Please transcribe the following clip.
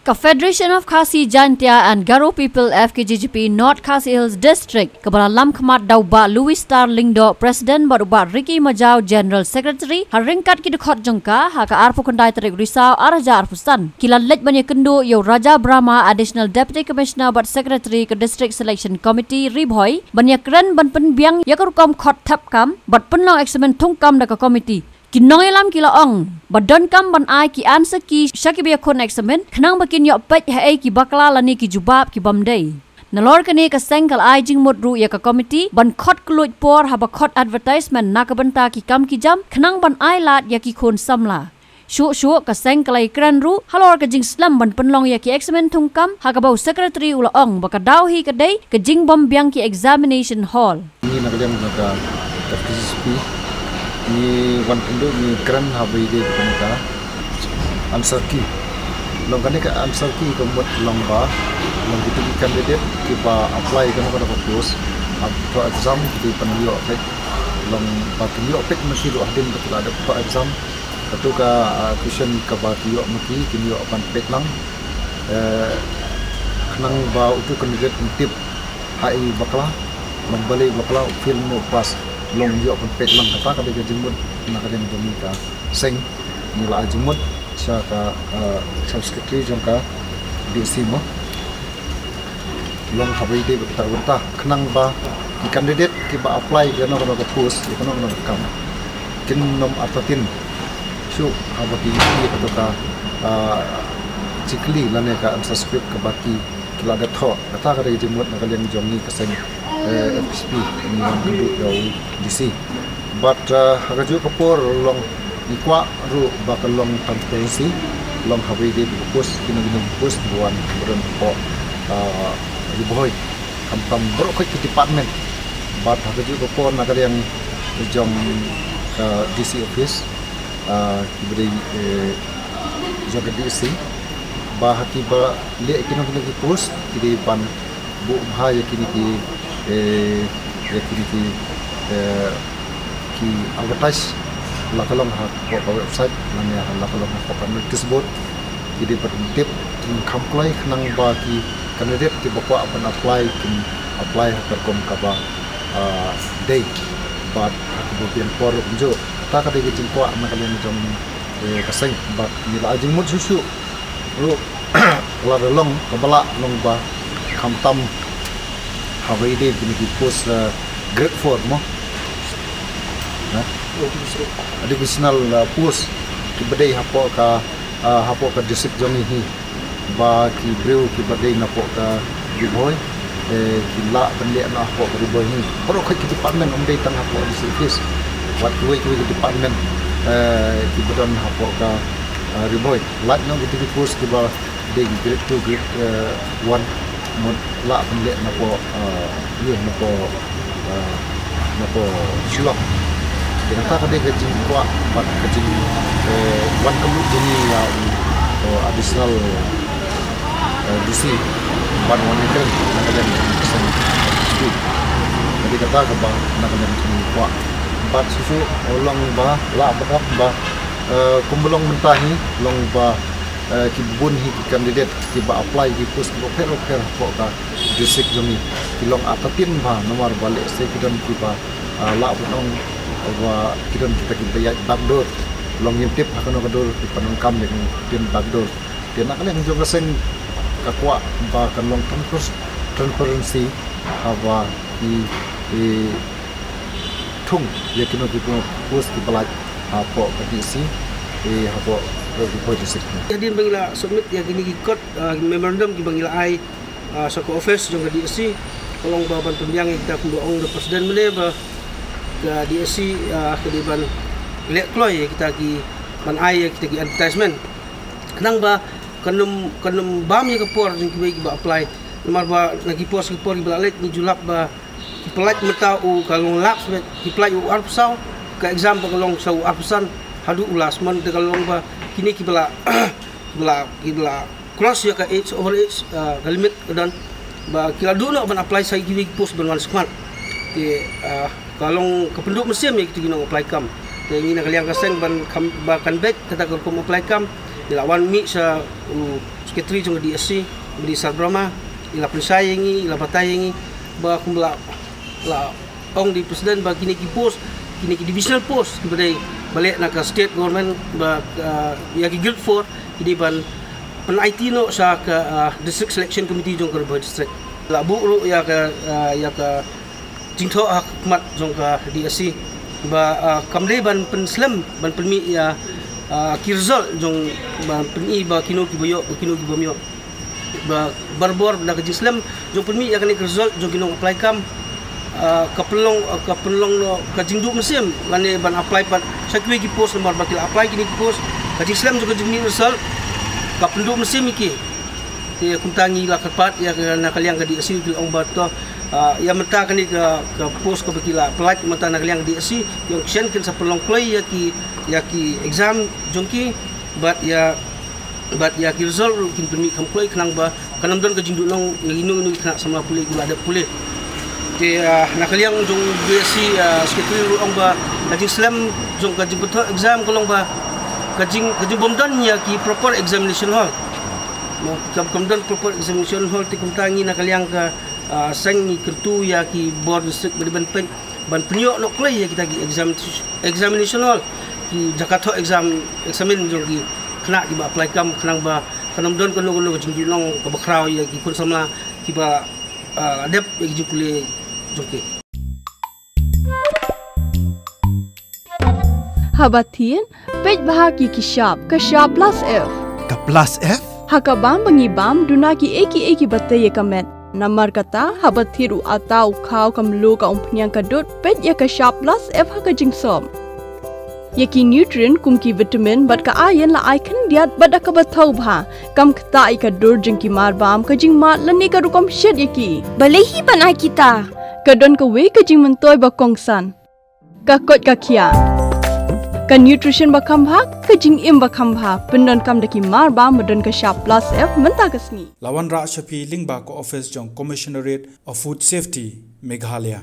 Confederation of Khasi Jaintia and Garo People FKGGP North Khasi Hills District Kepala Lam Khamat Dauba Louis Star Lingdo President Baruba Ricky Majau General Secretary Haringkat Kidukot Jengka Haka Arpu Kandai Terik Risau Araja Arpusan Kila Lej Banyak Kendu Yo Raja Brahma Additional Deputy Commissioner But Secretary ke District Selection Committee Riboy Banyak Ren Ban Penbiang Yakurkom Khot Tapkam Bat Penlong Examen Tungkam Daka Committee Kinong lam kila ong badon kam ban ai ki answer ki shakibia kon examen khnang bakin yo pej ha ki bakla lani ki jubab ki bamdei nalor kani ka sengkal ai jing modru ya ka committee ban khot kluj por haba khot advertisement nakabanta ki kam ki jam khnang ban ai lat ya ki khon samla shu ka sengkal ai kran ru halor ka jing slam ban penlong ya ki examen thungkam ha ka bau secretary ula ong baka daw hi ka dei ka jing bom biang ki examination hall ni nakadem ka FKGGP ni wan penduk ni kran habai de kanka answer key long kane ka answer key ko mot lamba long itu candidate ki ba apply kan ko post for exam di panyo pek long panyo pek mesti do adin betul ada for exam itu ka question ka ba yo mesti kinyo pan pek lang nang ba itu candidate tip hai bakla membeli bakla film pas long yo pun pek lang kata kada jemut nak ada demi ka seng nila jemut sa ka secretary jongka di simo long habai de betar kenang ba ki candidate ki ba apply gano ko post ki kono kam kin nom atatin su habaki ki to ka cikli lane ka subscribe ka baki kila da tho kata kada jemut nak kalian jongi ka seng FSP ni duduk jauh DC but hagaju kapor long ikwa ru bakal long transparency long habai de post kini post buan buran po riboy kam bro ko ki department but hagaju kapor nagar yang jong DC office diberi jaga DC bah tiba le kini post di ban bu bahaya kini ki ki advertise lakalong ha ko website nanya lakalong ha ko notice board jadi bertip kamplai nang ba ki candidate ti bakwa apan apply ha kom ka ba day but ko pian por jo ta ka de jing ko na kalian jom kaseng ba ni la jing mut susu ru la long ka bala long ba kamtam habai de bini post grade 4 mo additional post ki badai hapo ka district jongi hi ba ki breu ki badai na po ka riboy ki la bende na hapo ka riboy hi pro ki department umdai tang hapo di service wat ki department ki badon hapo ka riboy lat no ki post ki ba de grade 2 grade 1 một lạ phần lệ nó có nhiều nó có chilok thì kita kan dia jing kuat buat jing one kemudian ini additional DC ban one kan nak ada pesan itu jadi kata ke bang nak ada jing kuat buat susu long ba la bakap ba kumbulong mentahi long ba ki bun hi candidate ki ba apply ki post ko per ko ka district jomi ki long atatin ba nomor balik se ki don ki ba la bunong wa ki don kita ki bayat bagdor long yip akan kador ki panong kam dengan tin bagdor dia nak yang juga seng ka kwa ba kan long transparency apa di tung ya ki no ki post ki balaj apa ka disi apa jadi bangila submit yang gini ikut memorandum di bangila ai soko office jong DSC kolong baban pembiang kita kundoong the presiden mele ba ke DSC ke diban lek kloy kita ki man ai kita ki advertisement kenang ba kanum bam ya kapor jing ki ba apply nomor ba lagi post ki por balek ni julap ba pelat meta u kalong lap ki play u arpsau ke exam kalong sau arpsan hadu ulas man de kalong ba kini kibla cross ya ka age over age limit dan ba kila dulu ban apply sai kiwi post ban smart di kalong kependuk mesin ya kita gina apply kam Ini nak kalian kaseng ban back kata kom apply kam dilawan mi sa sekretari jong DSC di Sarbrama ila pensayangi ila batayangi ba kumbla la ong di presiden ba kini ki post kini ki divisional post kepada balik nak state government ba ya ki guild for ini ban pen IT no sa ka district selection committee jong ka district la bu ru ya ka jingtho hakmat jong ka DSC ba kamle ban penslam ban permi ya kirzol jong ban permi ba kino ki boyo kino ki bomyo ba barbor na kajislam jong permi ya kan kirzol jong kino apply kam kapelong no kajingdu mesim lane ban apply pat sakwe ki post nomor bakil apply kini ki post kajislam jong kajingni result kapendu mesim iki ti kuntangi la kapat ya na kaliang kadi asil ong bato ya mata kani ke post ke bakila apply mata na kaliang di asi yung ksyen kin sa pelong play ya ki exam jongki but ya ki result kin permi kam play kenang ba kanam don ka jingdu nong inu kena sama pulih gula ada pulih ti na kaliang jong di asi sekretari ong ba kajing slam jong kajing betul exam kolong ba kajing bomdan ya ki proper examination hall kemudian proper examination hall ti kumtangi na kaliang ka sang ni kertu ya ki board district ban penyok nok play ya kita ki examination hall ki Jakarta examen jong ki kena ki ba apply kam kenang ba kanam don kono jing long ka bakraw ya ki kun samla ki ba adep ki jukule jongke Habatin pej bahagi ki sharp plus F ka plus F hakabam bangibam dunaki eki batay kamet Namar kata habat thiru atau kau kamlu ka umpnyang kadut pet ya ka sharp plus F ha ka jingsom. Yaki nutrient kum ki vitamin bat ka iron la icon diat bat ka bathau bha kam kta I ka dur jing ki mar bam ka jing ma lani ka rukom shed yaki. Balehi banai kita. Ka don ka we ka jing mentoy ba kongsan. Ka kot ka kia. Ka nutrition ba kam bha ka jing im ba kam bha pendon kam daki mar bam don ka sharp plus F menta kasni. Lawan Ra Shafi Lingba ko office jong Commissionerate of Food Safety Meghalaya